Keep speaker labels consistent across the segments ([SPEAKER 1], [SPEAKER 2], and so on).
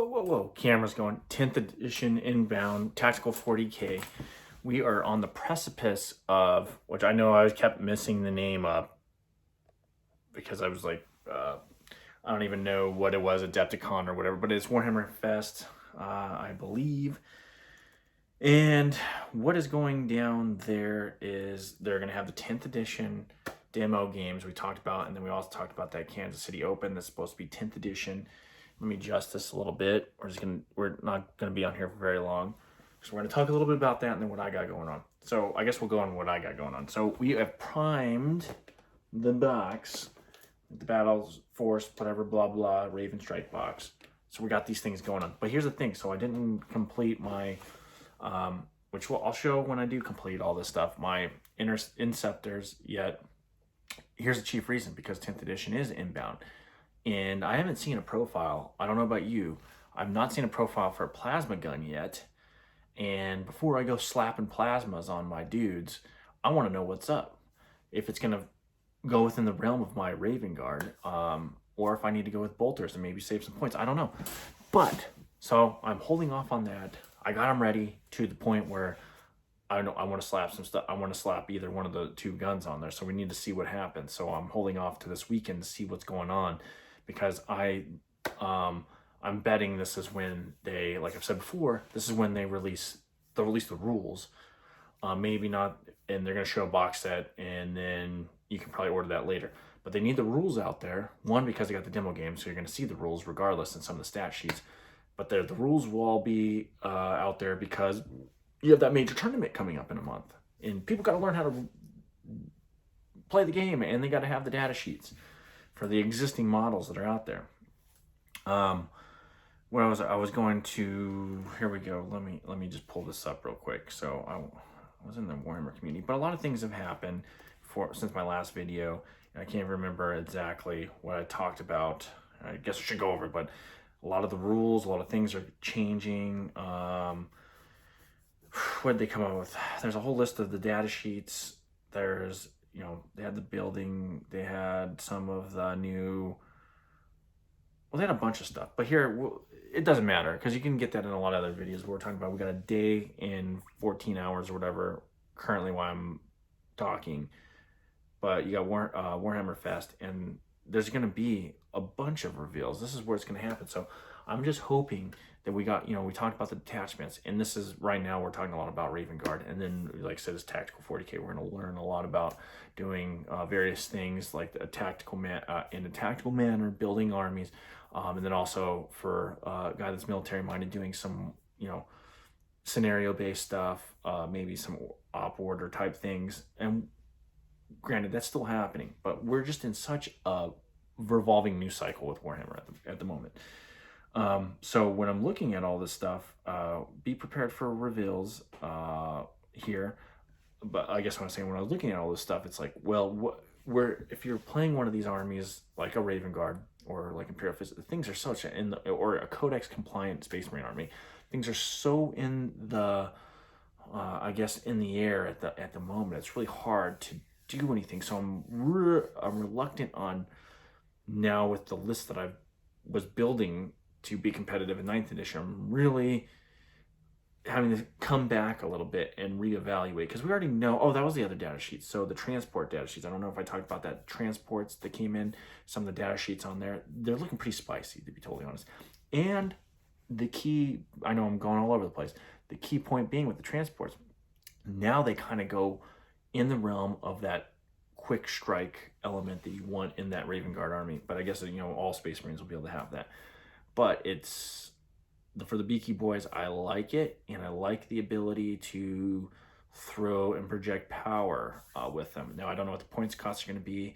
[SPEAKER 1] Whoa. Camera's going. 10th edition inbound, tactical 40K. We are on the precipice of, which I know I kept missing the name of because I was like, I don't even know what it was, Adepticon or whatever, but it's Warhammer Fest, I believe. And what is going down there is they're going to have the 10th edition demo games we talked about, and then we also talked about that Kansas City Open that's supposed to be 10th edition. Let me adjust this a little bit. We're not gonna be on here for very long. So we're gonna talk a little bit about that and then what I got going on. So I guess we'll go on what I got going on. So we have primed the box, the Battles Force, whatever, blah blah, Raven Strike box. So we got these things going on. But here's the thing. So I didn't complete my, I'll show when I do complete all this stuff, my Inceptors yet. Here's the chief reason, because 10th edition is inbound. And I haven't seen a profile. I don't know about you. I've not seen a profile for a plasma gun yet. And before I go slapping plasmas on my dudes, I want to know what's up. If it's going to go within the realm of my Raven Guard, or if I need to go with bolters and maybe save some points. I don't know. But, so I'm holding off on that. I got them ready to the point where I want to slap some stuff. I want to slap either one of the two guns on there. So we need to see what happens. So I'm holding off to this weekend to see what's going on. Because I'm betting this is when they, like I've said before, this is when they'll release the rules. Maybe not, and they're going to show a box set, and then you can probably order that later. But they need the rules out there. One, because they got the demo game, so you're going to see the rules regardless in some of the stat sheets. But the rules will all be out there because you have that major tournament coming up in a month. And people got to learn how to play the game, and they got to have the data sheets for the existing models that are out there. Where I was going to, here we go. Let me just pull this up real quick. So I was in the Warhammer community, but a lot of things have happened since my last video, and I can't remember exactly what I talked about. I guess I should go over it, but a lot of the rules, a lot of things are changing. What did they come up with? There's a whole list of the data sheets. There's, they had the building, they had some of the new, they had a bunch of stuff. But here, it doesn't matter because you can get that in a lot of other videos. We're talking about, we got a day in 14 hours or whatever, currently while I'm talking. But you got Warhammer Fest, and there's going to be a bunch of reveals. This is where it's going to happen. So I'm just hoping that we got, we talked about the detachments, and this is right now we're talking a lot about Raven Guard, and then like I said, it's tactical 40K. We're going to learn a lot about doing various things like in a tactical manner, building armies, and then also for a guy that's military minded, doing some scenario based stuff, maybe some op order type things. And granted, that's still happening, but we're just in such a revolving news cycle with Warhammer at the moment. So when I'm looking at all this stuff, be prepared for reveals here. But I guess what I'm saying, when I was looking at all this stuff, it's like, well, if you're playing one of these armies like a Raven Guard or like Imperial Fist, things are such or a Codex compliant Space Marine army, things are so in the I guess in the air at the moment. It's really hard to do anything. So I'm reluctant on now with the list that I was building to be competitive in 9th edition. I'm really having to come back a little bit and reevaluate, because we already know, that was the other data sheets. So the transport data sheets, I don't know if I talked about that, transports that came in, some of the data sheets on there, they're looking pretty spicy, to be totally honest. And the key, I know I'm going all over the place, the key point being with the transports, now they kind of go in the realm of that quick strike element that you want in that Raven Guard army. But I guess, all Space Marines will be able to have that. But it's, for the Beaky Boys, I like it, and I like the ability to throw and project power with them. Now, I don't know what the points costs are going to be.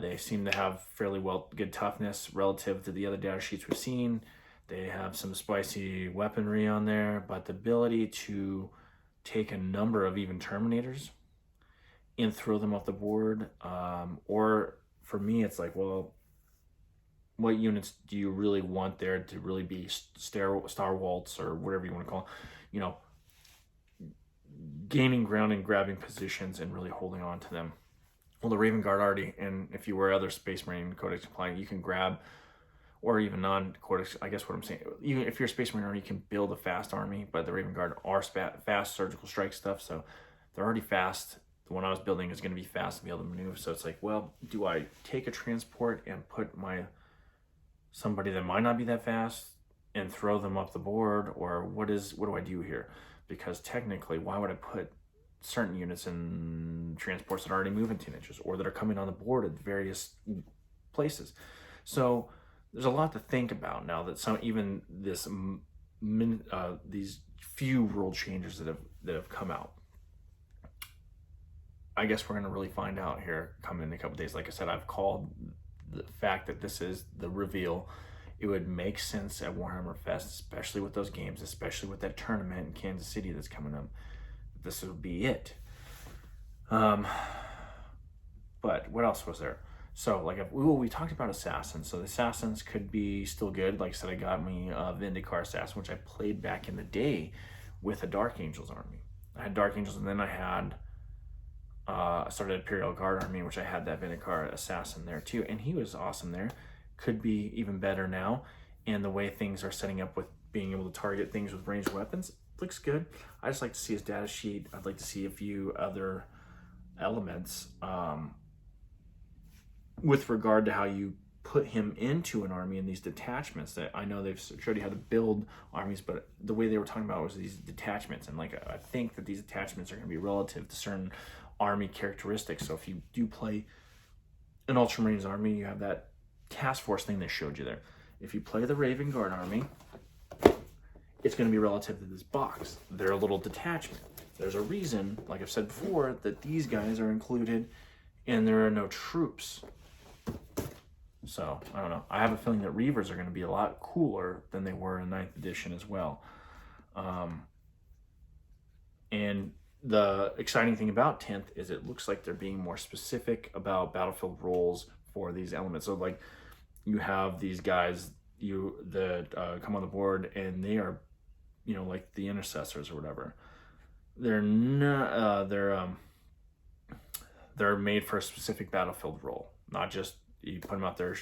[SPEAKER 1] They seem to have fairly good toughness relative to the other data sheets we've seen. They have some spicy weaponry on there, but the ability to take a number of even Terminators and throw them off the board, or for me, it's like, well, what units do you really want there to really be Star Waltz or whatever you want to call them, gaining ground and grabbing positions and really holding on to them. Well, the Raven Guard already, and if you were other Space Marine Codex compliant, you can grab or even non-Codex. I guess what I'm saying, even if you're a Space Marine army, you can build a fast army, but the Raven Guard are fast surgical strike stuff, so they're already fast. The one I was building is going to be fast and be able to maneuver. So it's like, well, do I take a transport and put somebody that might not be that fast and throw them up the board, or what do I do here? Because technically, why would I put certain units in transports that already move in 10 inches or that are coming on the board at various places? So there's a lot to think about now that these few rule changes that have come out. I guess we're going to really find out here coming in a couple days. Like I said, I've called the fact that this is the reveal. It would make sense at Warhammer Fest, especially with those games, especially with that tournament in Kansas City that's coming up. This would be it. But what else was there? So, we talked about assassins. So the assassins could be still good. Like I said, I got me a Vindicar assassin, which I played back in the day with a Dark Angels army. I had Dark Angels, and then I started Imperial Guard army, which I had that Vindicar assassin there too, and he was awesome there. Could be even better now, and the way things are setting up with being able to target things with ranged weapons looks good. I just like to see his data sheet. I'd like to see a few other elements with regard to how you put him into an army in these detachments. That I know they've showed you how to build armies, but the way they were talking about was these detachments, and I think that these attachments are going to be relative to certain army characteristics. So if you do play an Ultramarines army, you have that task force thing they showed you there. If you play the Raven Guard army, it's going to be relative to this box. They're a little detachment. There's a reason, like I've said before, that these guys are included and there are no troops. So, I don't know. I have a feeling that Reavers are going to be a lot cooler than they were in 9th edition as well. And the exciting thing about 10th is it looks like they're being more specific about battlefield roles for these elements. So, like, you have these guys that come on the board, and they are, like the intercessors or whatever. They're not. They're made for a specific battlefield role, not just you put them out there,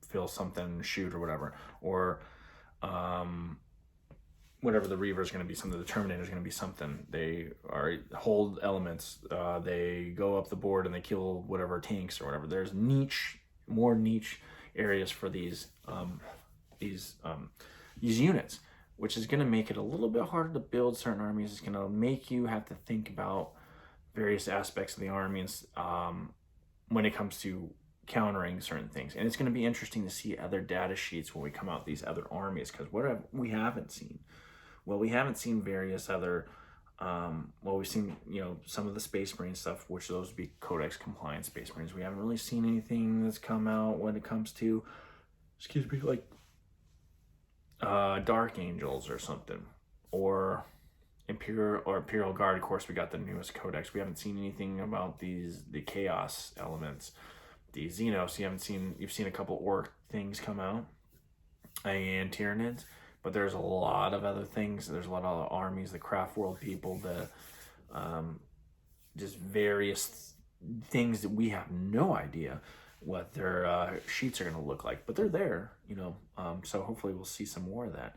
[SPEAKER 1] feel something, shoot or whatever, or whatever the Reaver is going to be something, the Terminator is going to be something. They are hold elements. They go up the board and they kill whatever tanks or whatever. There's more niche areas for these units, which is going to make it a little bit harder to build certain armies. It's going to make you have to think about various aspects of the armies when it comes to countering certain things. And it's going to be interesting to see other data sheets when we come out these other armies, because we haven't seen? Well, we haven't seen various other, we've seen, some of the Space Marine stuff, which those would be Codex compliant Space Marines. We haven't really seen anything that's come out when it comes to, like Dark Angels or something, or Imperial Guard. Of course, we got the newest Codex. We haven't seen anything about the Chaos elements, the Xenos. You've seen a couple Orc things come out, and Tyranids, but there's a lot of other things. There's a lot of other armies, the Craft World people, the just various things that we have no idea what their sheets are going to look like, but they're there, so hopefully we'll see some more of that.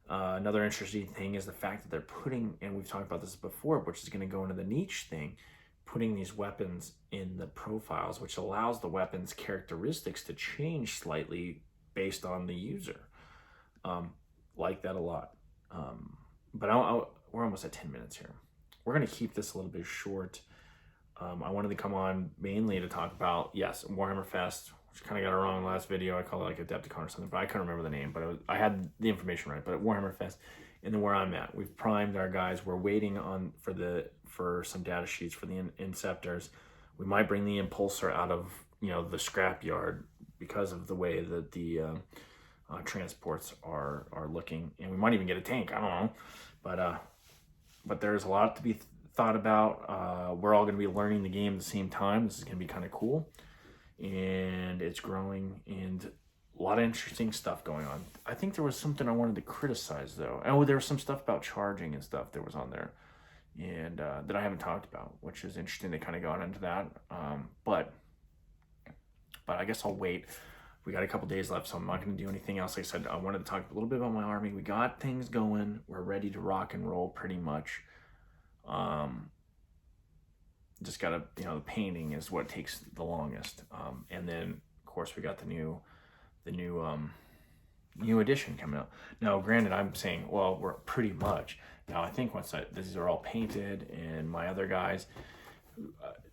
[SPEAKER 1] Another interesting thing is the fact that they're putting, and we've talked about this before, which is going to go into the niche thing, putting these weapons in the profiles, which allows the weapons characteristics to change slightly based on the user. Like that a lot. But we're almost at 10 minutes here. We're going to keep this a little bit short. I wanted to come on mainly to talk about, yes, Warhammer Fest, which kind of got it wrong in the last video. I called it like Adepticon or something, but I couldn't remember the name, but I had the information right. But at Warhammer Fest, and then where I'm at, we've primed our guys. We're waiting for some data sheets for the Inceptors. We might bring the Impulsor out of the scrapyard because of the way that the transports are looking, and we might even get a tank. I don't know, but there's a lot to be thought about. We're all going to be learning the game at the same time. This is going to be kind of cool, and it's growing, and a lot of interesting stuff going on. I think there was something I wanted to criticize though. Oh, there was some stuff about charging and stuff that was on there, and that I haven't talked about, which is interesting. They kind of got into that, but I guess I'll wait We got a couple days left, so I'm not going to do anything else. Like I said, I wanted to talk a little bit about my army. We got things going. We're ready to rock and roll pretty much. Just got to, the painting is what takes the longest. And then, of course, we got the new edition coming out. Now, granted, I'm saying, well, we're pretty much. Now, I think once these are all painted and my other guys,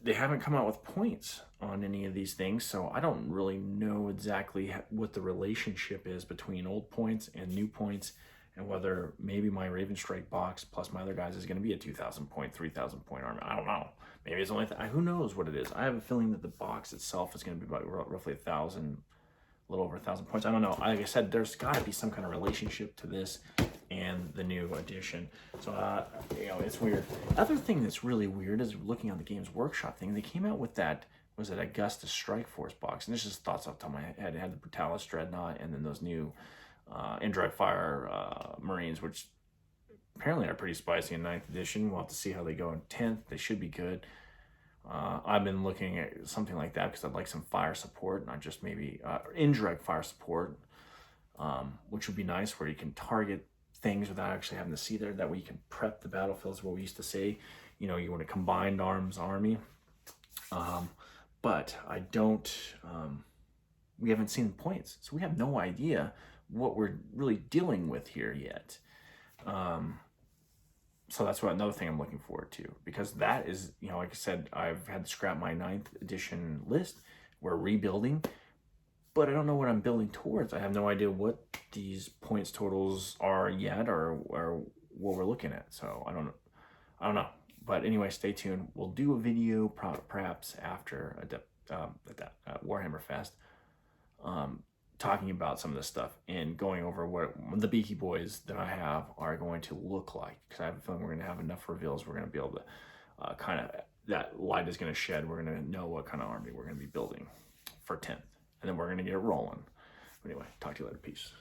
[SPEAKER 1] they haven't come out with points on any of these things, so I don't really know exactly what the relationship is between old points and new points, and whether maybe my Raven Strike box plus my other guys is going to be a 2,000 point, 3,000 point army. I don't know. Maybe it's only, who knows what it is. I have a feeling that the box itself is going to be about roughly 1,000, a little over 1,000 points. I don't know. Like I said, there's got to be some kind of relationship to this and the new edition. So, it's weird. Other thing that's really weird is looking on the Games Workshop thing. They came out with that, was it Augusta Strike Force box? And this is thoughts off the top of my head. It had the Brutalis Dreadnought and then those new Indirect Fire Marines, which apparently are pretty spicy in 9th edition. We'll have to see how they go in 10th. They should be good. I've been looking at something like that because I'd like some fire support, not just maybe indirect fire support, which would be nice, where you can target things without actually having to see there. That way you can prep the battlefields, what we used to say, you want a combined arms army. But I don't, we haven't seen the points, so we have no idea what we're really dealing with here yet. So that's another thing I'm looking forward to, because that is, like I said, I've had to scrap my 9th edition list. We're rebuilding, but I don't know what I'm building towards. I have no idea what these points totals are yet, or what we're looking at. So I don't know. But anyway, stay tuned. We'll do a video perhaps after Warhammer Fest, talking about some of this stuff and going over what the Beaky Boys that I have are going to look like. Because I have a feeling we're going to have enough reveals. We're going to be able to that light is going to shed. We're going to know what kind of army we're going to be building for 10th. And then we're going to get it rolling. Anyway, talk to you later. Peace.